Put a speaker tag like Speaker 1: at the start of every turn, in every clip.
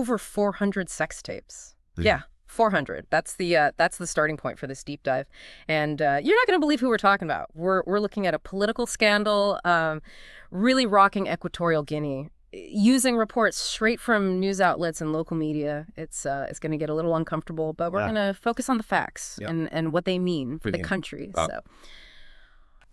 Speaker 1: over 400 sex tapes. Yeah, 400. That's the starting point for this deep dive. And you're not going to believe who we're talking about. We're looking at a political scandal really rocking Equatorial Guinea, using reports straight from news outlets and local media. It's going to get a little uncomfortable, but we're going to focus on the facts and what they mean for the country. So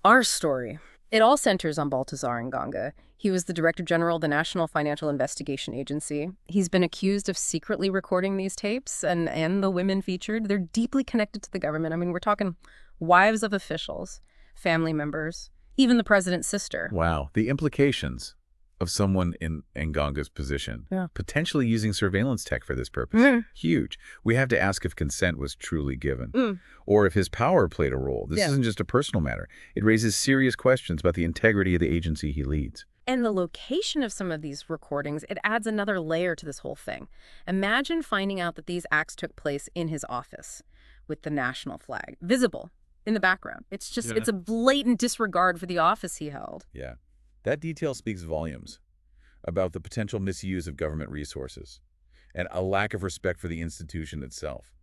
Speaker 1: our story, it all centers on Baltasar Engonga. He was the Director General of the National Financial Investigation Agency. He's been accused of secretly recording these tapes, and the women featured, they're deeply connected to the government. I mean, we're talking wives of officials, family members, even the president's sister.
Speaker 2: Wow. The implications of someone in Ngonga's position, potentially using surveillance tech for this purpose, huge. We have to ask if consent was truly given, or if his power played a role. This isn't just a personal matter. It raises serious questions about the integrity of the agency he leads.
Speaker 1: And the location of some of these recordings, it adds another layer to this whole thing. Imagine finding out that these acts took place in his office with the national flag visible in the background. It's just, it's a blatant disregard for the office he held.
Speaker 2: Yeah. That detail speaks volumes about the potential misuse of government resources and a lack of respect for the institution itself.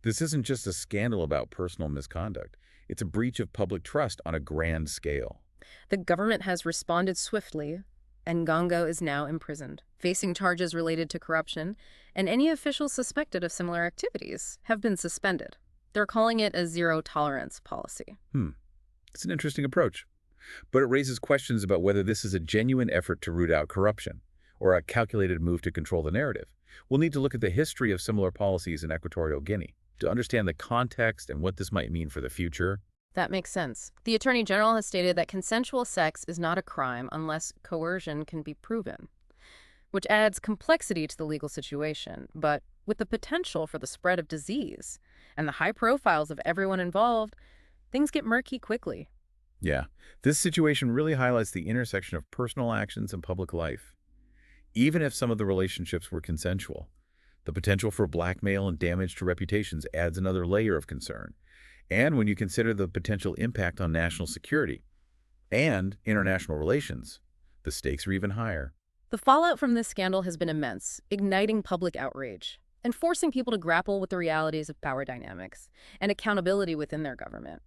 Speaker 2: This isn't just a scandal about personal misconduct. It's a breach of public trust on a grand scale.
Speaker 1: The government has responded swiftly, and Engonga is now imprisoned, facing charges related to corruption, and any officials suspected of similar activities have been suspended. They're calling it a zero-tolerance policy.
Speaker 2: It's an interesting approach, but it raises questions about whether this is a genuine effort to root out corruption or a calculated move to control the narrative. We'll need to look at the history of similar policies in Equatorial Guinea to understand the context and what this might mean for the future.
Speaker 1: That makes sense. The Attorney General has stated that consensual sex is not a crime unless coercion can be proven, which adds complexity to the legal situation. But with the potential for the spread of disease and the high profiles of everyone involved, things get murky quickly.
Speaker 2: Yeah, this situation really highlights the intersection of personal actions and public life. Even if some of the relationships were consensual, the potential for blackmail and damage to reputations adds another layer of concern. And when you consider the potential impact on national security and international relations, the stakes are even higher.
Speaker 1: The fallout from this scandal has been immense, igniting public outrage and forcing people to grapple with the realities of power dynamics and accountability within their government.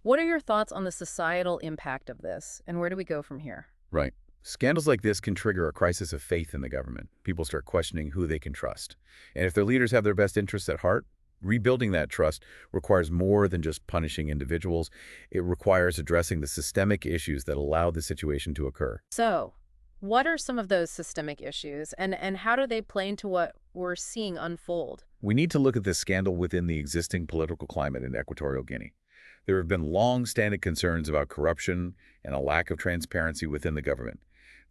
Speaker 1: What are your thoughts on the societal impact of this, and where do we go from here?
Speaker 2: Right. Scandals like this can trigger a crisis of faith in the government. People start questioning who they can trust. And if their leaders have their best interests at heart, rebuilding that trust requires more than just punishing individuals. It requires addressing the systemic issues that allow the situation to occur.
Speaker 1: So, what are some of those systemic issues, and how do they play into what we're seeing unfold?
Speaker 2: We need to look at this scandal within the existing political climate in Equatorial Guinea. There have been long-standing concerns about corruption and a lack of transparency within the government.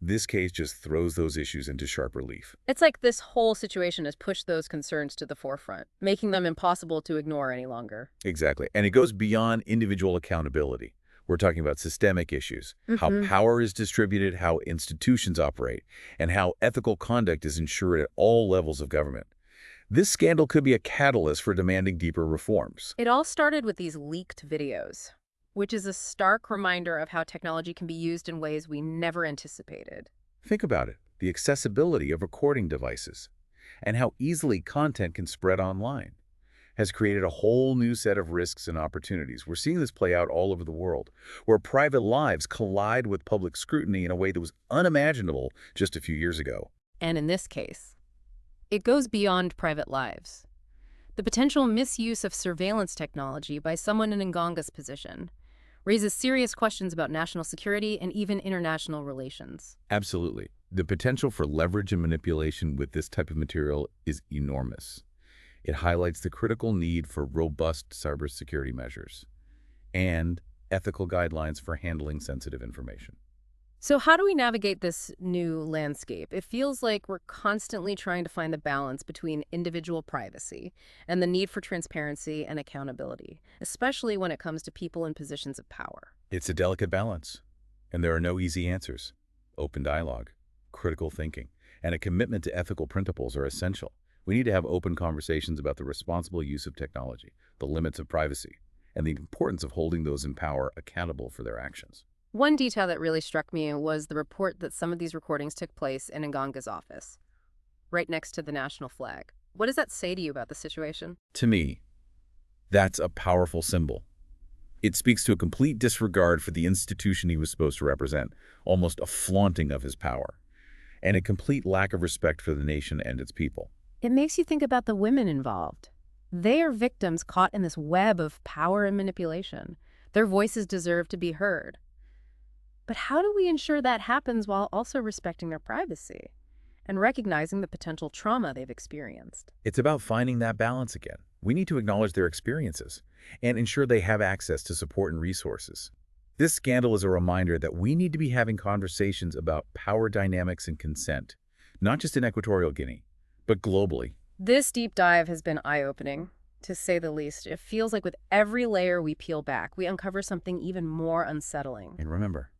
Speaker 2: This case just throws those issues into sharp relief.
Speaker 1: It's like this whole situation has pushed those concerns to the forefront, making them impossible to ignore any longer.
Speaker 2: Exactly. And it goes beyond individual accountability. We're talking about systemic issues, how power is distributed, how institutions operate, and how ethical conduct is ensured at all levels of government. This scandal could be a catalyst for demanding deeper reforms.
Speaker 1: It all started with these leaked videos, which is a stark reminder of how technology can be used in ways we never anticipated.
Speaker 2: Think about it, the accessibility of recording devices and how easily content can spread online has created a whole new set of risks and opportunities. We're seeing this play out all over the world, where private lives collide with public scrutiny in a way that was unimaginable just a few years ago.
Speaker 1: And in this case, it goes beyond private lives. The potential misuse of surveillance technology by someone in Engonga's position raises serious questions about national security and even international relations.
Speaker 2: Absolutely. The potential for leverage and manipulation with this type of material is enormous. It highlights the critical need for robust cybersecurity measures and ethical guidelines for handling sensitive information.
Speaker 1: So how do we navigate this new landscape? It feels like we're constantly trying to find the balance between individual privacy and the need for transparency and accountability, especially when it comes to people in positions of power.
Speaker 2: It's a delicate balance, and there are no easy answers. Open dialogue, critical thinking, and a commitment to ethical principles are essential. We need to have open conversations about the responsible use of technology, the limits of privacy, and the importance of holding those in power accountable for their actions.
Speaker 1: One detail that really struck me was the report that some of these recordings took place in Engonga's office. right next to the national flag. What does that say to you about the situation?
Speaker 2: To me, that's a powerful symbol. It speaks to a complete disregard for the institution he was supposed to represent, almost a flaunting of his power, and a complete lack of respect for the nation and its people.
Speaker 1: It makes you think about the women involved. They are victims caught in this web of power and manipulation. Their voices deserve to be heard. But how do we ensure that happens while also respecting their privacy and recognizing the potential trauma they've experienced?
Speaker 2: It's about finding that balance again. We need to acknowledge their experiences and ensure they have access to support and resources. This scandal is a reminder that we need to be having conversations about power dynamics and consent, not just in Equatorial Guinea, but globally.
Speaker 1: This deep dive has been eye-opening, to say the least. It feels like with every layer we peel back, we uncover something even more unsettling.
Speaker 2: And remember,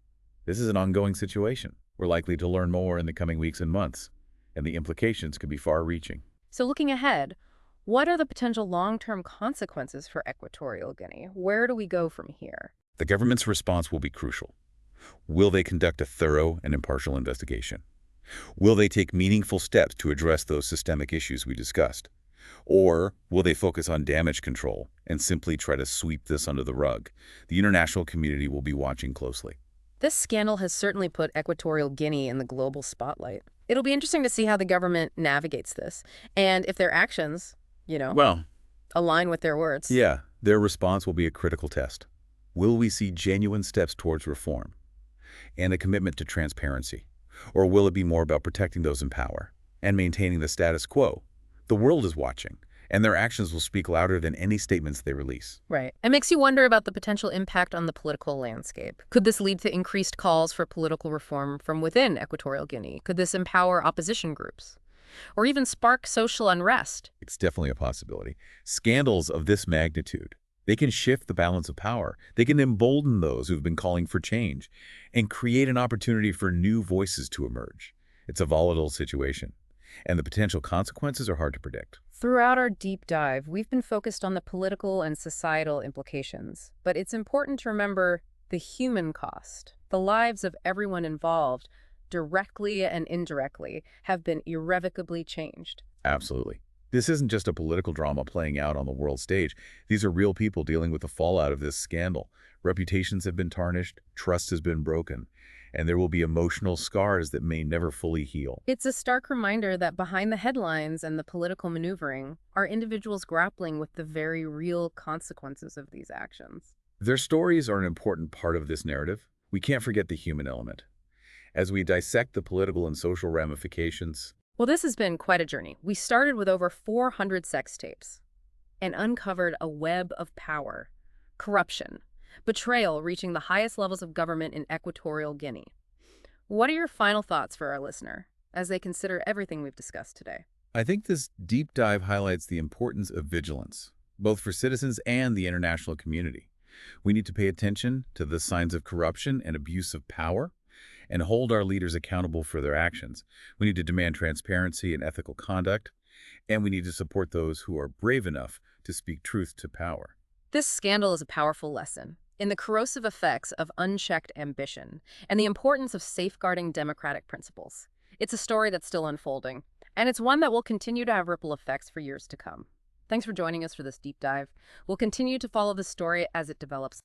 Speaker 2: this is an ongoing situation. We're likely to learn more in the coming weeks and months, and the implications could be far-reaching.
Speaker 1: So looking ahead, what are the potential long-term consequences for Equatorial Guinea? Where do we go from here?
Speaker 2: The government's response will be crucial. Will they conduct a thorough and impartial investigation? Will they take meaningful steps to address those systemic issues we discussed? Or will they focus on damage control and simply try to sweep this under the rug? The international community will be watching closely.
Speaker 1: This scandal has certainly put Equatorial Guinea in the global spotlight. It'll be interesting to see how the government navigates this, and if their actions, align with their words.
Speaker 2: Yeah, their response will be a critical test. Will we see genuine steps towards reform and a commitment to transparency? Or will it be more about protecting those in power and maintaining the status quo? The world is watching, and their actions will speak louder than any statements they release.
Speaker 1: Right. It makes you wonder about the potential impact on the political landscape. Could this lead to increased calls for political reform from within Equatorial Guinea? Could this empower opposition groups? Or even spark social unrest?
Speaker 2: It's definitely a possibility. Scandals of this magnitude, they can shift the balance of power. They can embolden those who've been calling for change and create an opportunity for new voices to emerge. It's a volatile situation, and the potential consequences are hard to predict.
Speaker 1: Throughout our deep dive, we've been focused on the political and societal implications, but it's important to remember the human cost. The lives of everyone involved, directly and indirectly, have been irrevocably changed.
Speaker 2: Absolutely. This isn't just a political drama playing out on the world stage. These are real people dealing with the fallout of this scandal. Reputations have been tarnished, trust has been broken, and there will be emotional scars that may never fully heal.
Speaker 1: It's a stark reminder that behind the headlines and the political maneuvering are individuals grappling with the very real consequences of these actions.
Speaker 2: Their stories are an important part of this narrative. We can't forget the human element. As we dissect the political and social ramifications,
Speaker 1: well, this has been quite a journey. We started with over 400 sex tapes and uncovered a web of power, corruption, betrayal reaching the highest levels of government in Equatorial Guinea. What are your final thoughts for our listener as they consider everything we've discussed today?
Speaker 2: I think this deep dive highlights the importance of vigilance, both for citizens and the international community. We need to pay attention to the signs of corruption and abuse of power, and hold our leaders accountable for their actions. We need to demand transparency and ethical conduct, and we need to support those who are brave enough to speak truth to power.
Speaker 1: This scandal is a powerful lesson in the corrosive effects of unchecked ambition and the importance of safeguarding democratic principles. It's a story that's still unfolding, and it's one that will continue to have ripple effects for years to come. Thanks for joining us for this deep dive. We'll continue to follow this story as it develops.